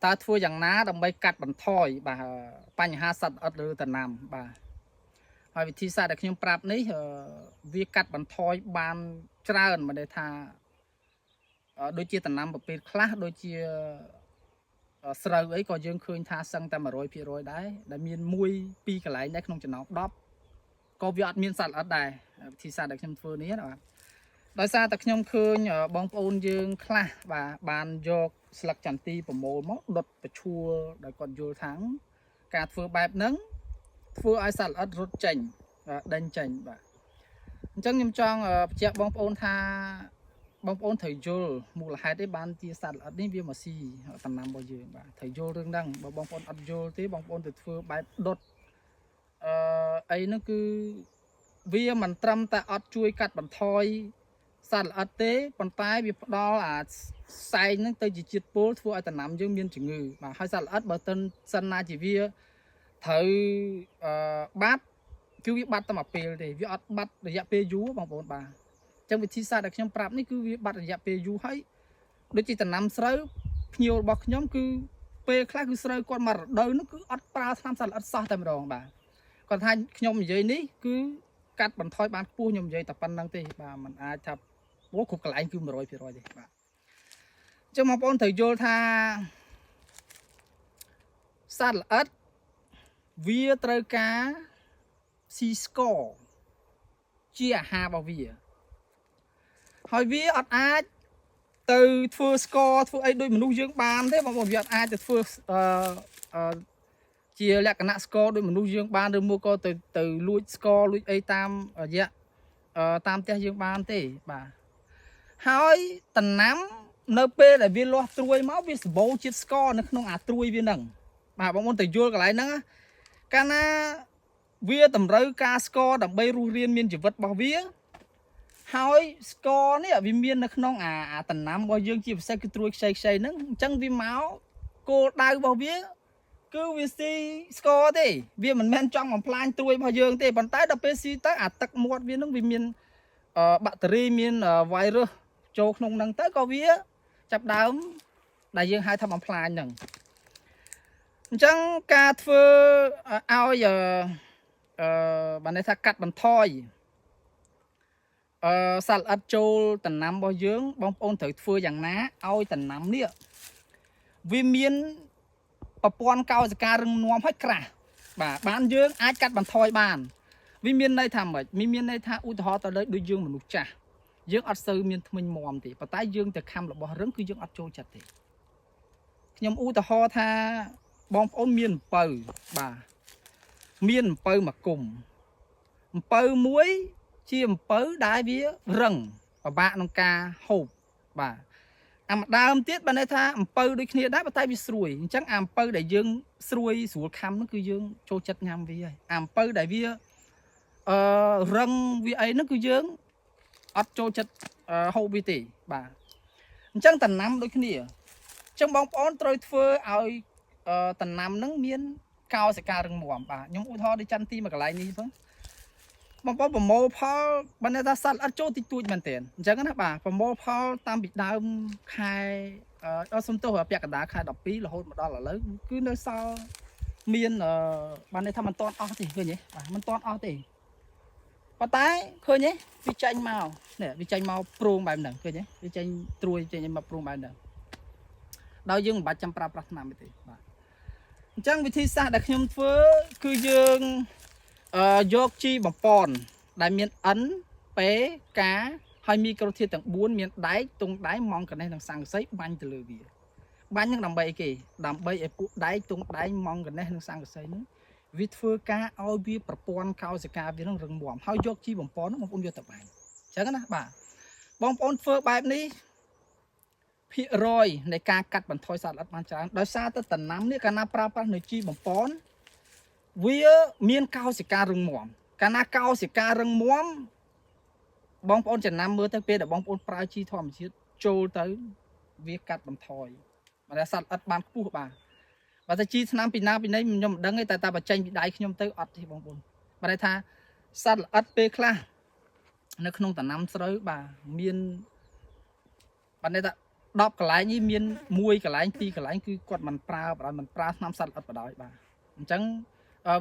ta thua chẳng ná đầm bay cắt bẩn thoi bà bánh ha sạch ở từ tận nam bà hỏi vị thi xa được nhưng prap ní việc cắt bẩn thoi ban trơn mà để tha đôi chia tận nam một bên khác đôi chia sờ ấy có dương khơi tha sang ta mà rồi phi rồi đấy đã miên mui pi cái lại đấy không cho nó đóp có việc miên sạch ở đây thi xa được nhưng phương ní đóដោយសារតែខ្ញុំឃើញបងប្អូនយើងខ្លះបាទបានយកស្លឹកចន្ទីប្រមូលមកដុតប្រឈួរដោយគាត់យល់ថាការធ្វើបែបហ្នឹងធ្វើឲ្យសត្វល្អិតរត់ចេញដេញចេញបាទអញ្ចឹងខ្ញុំចង់បញ្ជាក់បងប្អូនថាបងប្អូនត្រូវយល់មូលហេតុឯបានជាសត្វល្អិតនេះវាមកស៊ីដំណាំរបស់យើងបាទត្រូវយល់រឿងហ្នឹងបើបងប្អូនអត់យល់ទេបងប្អូនទៅធ្វើបែបដុតអីហ្នឹងគឺវាមិនត្រឹមតែអត់ជួយកាត់បន្ថយសត្វល្អិតទេប៉ុន្តែវាផ្ដល់អាផ្សែងហ្នឹងទៅជាជាតិពុលធ្វើឲ្យដំណាំយើងមានជំងឺបាទហើយសត្វល្អិតបើទិនសិនណាជាវាត្រូវបាត់គឺវាបាត់តែមួយពេលទេវាអត់បាត់រយៈពេលយូរបងប្អូនបាទអញ្ចឹងវិធីសាស្ត្រដែលខ្ញុំប្រាប់នេះគឺវាបាត់រយៈពេលយូរហើយដូចជាដំណាំស្រូវភ្ញៀវរបស់ខ្ញុំគឺពេលខ្លះគឺស្រូវគាត់មករដូវនោះគឺអត់ប្រើថ្នាំសត្វល្អិតសោះតែម្ដងបាទគាត់ថាខ្ញុំនិយាយនេះគឺកាត់បន្ថយបានខ្ពស់ខ្ញុំនិយាយតែប៉ុណ្្នឹងទេបាទมันអាចថាអូគ្រប់កន្លែងគឺ 100% ទេបាទអញ្ចឹងបងប្អូនត្រូវយល់ថាសត្វល្អិតវាត្រូវការស៊ីស្ករជាអាហាររបស់វាហើយវាអត់អាចទៅធ្វើស្ករធ្វើអីដូចមនុស្សយើងបានទេបងប្អូនវាអត់អាចទៅធ្វើជាលក្ខណៈស្ករដូចមនុស្សយើងបានឬមកក៏ទៅលួចស្ករលួចអីតាមរយៈតាមផ្ទះយើងបានទេបាទហើយដំណាំនៅពេលដែលវាលាស់ត្រួយមកវាសម្បូរជាតិស្ករនៅក្នុងអាត្រួយវាហ្នឹងបាទបងប្អូនទៅយល់កន្លែងហ្នឹងកាលណាវាតម្រូវការស្ករដើម្បីរស់រានមានជីវិតរបស់វាហើយស្ករនេះវាមាននៅក្នុងអាដំណាំរបស់យើងជាពិសេសគឺត្រួយខ្ចីហ្នឹងអញ្ចឹងវាមកគោលដៅរបស់វាគឺវាស៊ីស្ករទេវាមិនមែនចង់បំផ្លាញត្រួយរបស់យើងទេប៉ុន្តែដល់ពេលស៊ីទៅអាទឹកមាត់វានឹងវាមានបាក់តេរីមានវ៉ៃរុសចូលក្នុងហ្នឹងទៅក៏វាចាប់ដើមដែលយើងហៅថាបំផ្លាញហ្នឹងអញ្ចឹងការធ្វើឲ្យបានន័យថាកាត់បន្ថយសត្វល្អិតចូលដំណាំរបស់យើងបងប្អូនត្រូវធ្វើយ៉ាងណាឲ្យដំណាំនេះវាមានប្រព័ន្ធកោសិការរឹងមាំហើយក្រាស់បាទបានយើងអាចកាត់បន្ថយបានវាមានន័យថាម៉េចមានន័យថាឧទាហរណ៍ទៅដូចយើងមនុស្សចាស់យើងអត់សូវមានធ្មេញមាំទេប៉ុន្តែយើងទៅខំរបស់រឹងគឺយើងអត់ចូលចិត្តទេខ្ញុំឧទាហរណ៍ថាបងប្អូនមានអំពៅបាទមានអំពៅមួយគុំអំពៅមួយជាអំពៅដែលវារឹងពិបាកក្នុងការហូបបាទអាម្ដើមទៀតបានន័យថាអំពៅដូចគ្នាដែរប៉ុន្តែវាស្រួយអញ្ចឹងអាអំពៅដែលយើងស្រួយស្រួលខំហ្នឹងគឺយើងចូលចិត្តញ៉ាំវាហើយអាអំពៅដែលវារឹងវាអីហ្នឹងគឺយើងអត់ចូលចិត្តហូបវាទេបាទអញ្ចឹងដំណាំដូចគ្នាអញ្ចឹងបងប្អូនត្រូវធ្វើឲ្យដំណាំហ្នឹងមានកោសិការរឹងមាំបាទខ្ញុំឧទាហរណ៍ដូចចន្ទទីមួយកន្លែងនេះផងបងប្អូនប្រមូលផលបានន័យថាសត្វល្អិតចូលតិចតួចមែនទែនអញ្ចឹងណាបាទប្រមូលផលតាមពីដើមខែសំទោសពាក់កណ្ដាលខែ12រហូតមកដល់ឥឡូវគឺនៅសល់មានបានន័យថាមិនទាន់អស់ទេឃើញទេបាទមិនទាន់អស់ទេប៉ុន្តែឃើញទេវាចេញមកនេះវាចេញមកប្រងបែបហ្នឹងឃើញទេវាចេញត្រួយចេញមកប្រងបែបហ្នឹងដោយយើងមិនបាច់ចាំប្រើប្រាស់ថ្នាំទេបាទអញ្ចឹងវិធីសាស្ត្រដែលខ្ញុំធ្វើគឺយើងយកជីបំពន់ដែលមាន N P K ហើយមីក្រូធាតុទាំង4មានដែកទង់ដែកម៉ង់កណេះនិងស័ង្កសីបាញ់ទៅលើវាបាញ់នឹងដើម្បីអីគេដើម្បីឲ្យពួកដែកទង់ដែកម៉ង់កណេះនិងស័ង្កសីហ្នឹងវាធ្វើការឲ្យវាប្រព័ន្ធកោសិកាវានឹងរឹងមាំហើយយកជីបំពន់បងប្អូនយកទៅបាញ់អញ្ចឹងណាបាទបងប្អូនធ្វើបែបនេះភាគរយនៃការកាត់បន្ថយសត្វល្អិតបានច្រើនដោយសារទៅដំណាំនេះកាលណាប្រើប្រាស់នៅជីបំពន់វាមានកោសិការរឹងមាំកាលណាកោសិការរឹងមាំបងប្អូនចំណាំមើលទៅពេលដែលបងប្អូនប្រើជីធម្មជាតិចូលទៅវាកាត់បន្ថយបើសត្វល្អិតបានខ្ពស់បាទបើតែជីឆ្នាំពីណាពីណីខ្ញុំមិនដឹងទេតែបញ្ចេញពីដៃខ្ញុំទៅអត់ទេបងប្អូនបើថាសត្វល្អិតពេលខ្លះនៅក្នុងដំណាំស្រូវបាទមានបានន័យថា 10 កន្លែងនេះមាន1 កន្លែង 2 កន្លែងគឺគាត់មិនប្រើមិនប្រើថ្នាំសត្វអត់បដ ாய் បាទអញ្ចឹង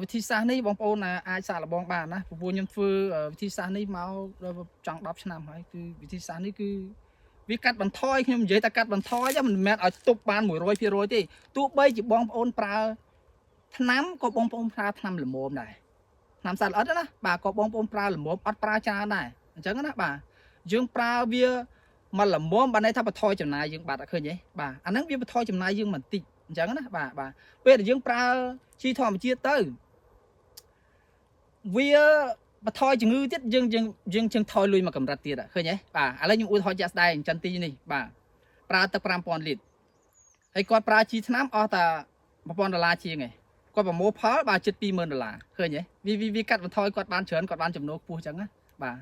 វិធីសាស្ត្រនេះបងប្អូនអាចសាកល្បងបានណាព្រោះខ្ញុំធ្វើវិធីសាស្ត្រនេះមកចង់10 ឆ្នាំហើយគឺវិធីសាស្ត្រនេះគឺវាកាត់បន្ថយខ្ញុំនិយាយថាកាត់បន្ថយមិនមែនឲ្យទប់បាន 100% ទេទោះបីជាបងប្អូនប្រើថ្នាំក៏បងប្អូនប្រើថ្នាំល្មមដែរថ្នាំសត្វល្អិតណាបាទក៏បងប្អូនប្រើល្មមអត់ប្រើច្រើនដែរអញ្ចឹងណាបាទយើងប្រើវាមកល្មមបានន័យថាបន្ថយចំណាយយើងបាត់អត់ឃើញទេបាទអាហ្នឹងវាបន្ថយចំណាយយើងបន្តិចអញ្ចឹងណាបាទពេលដែលយើងប្រើជីធម្មជាតិទៅវាបន្ថយជំងឺទៀតយើងថយលុយមកកម្រិតទៀតឃើញទេបាទឥឡូវខ្ញុំឧទាហរណ៍ជាក់ស្ដែងចន្ទទីនេះបាទប្រើទឹក 5000 លីត្រហើយគាត់ប្រើជីថ្នាំអស់តែ $1000 ជាងឯងគាត់ប្រមូលផលបាទជិត $20000 ឃើញទេវាកាត់បន្ថយគាត់បានច្រើនគាត់បានចំណូលខ្ពស់អញ្ចឹងណាបាទ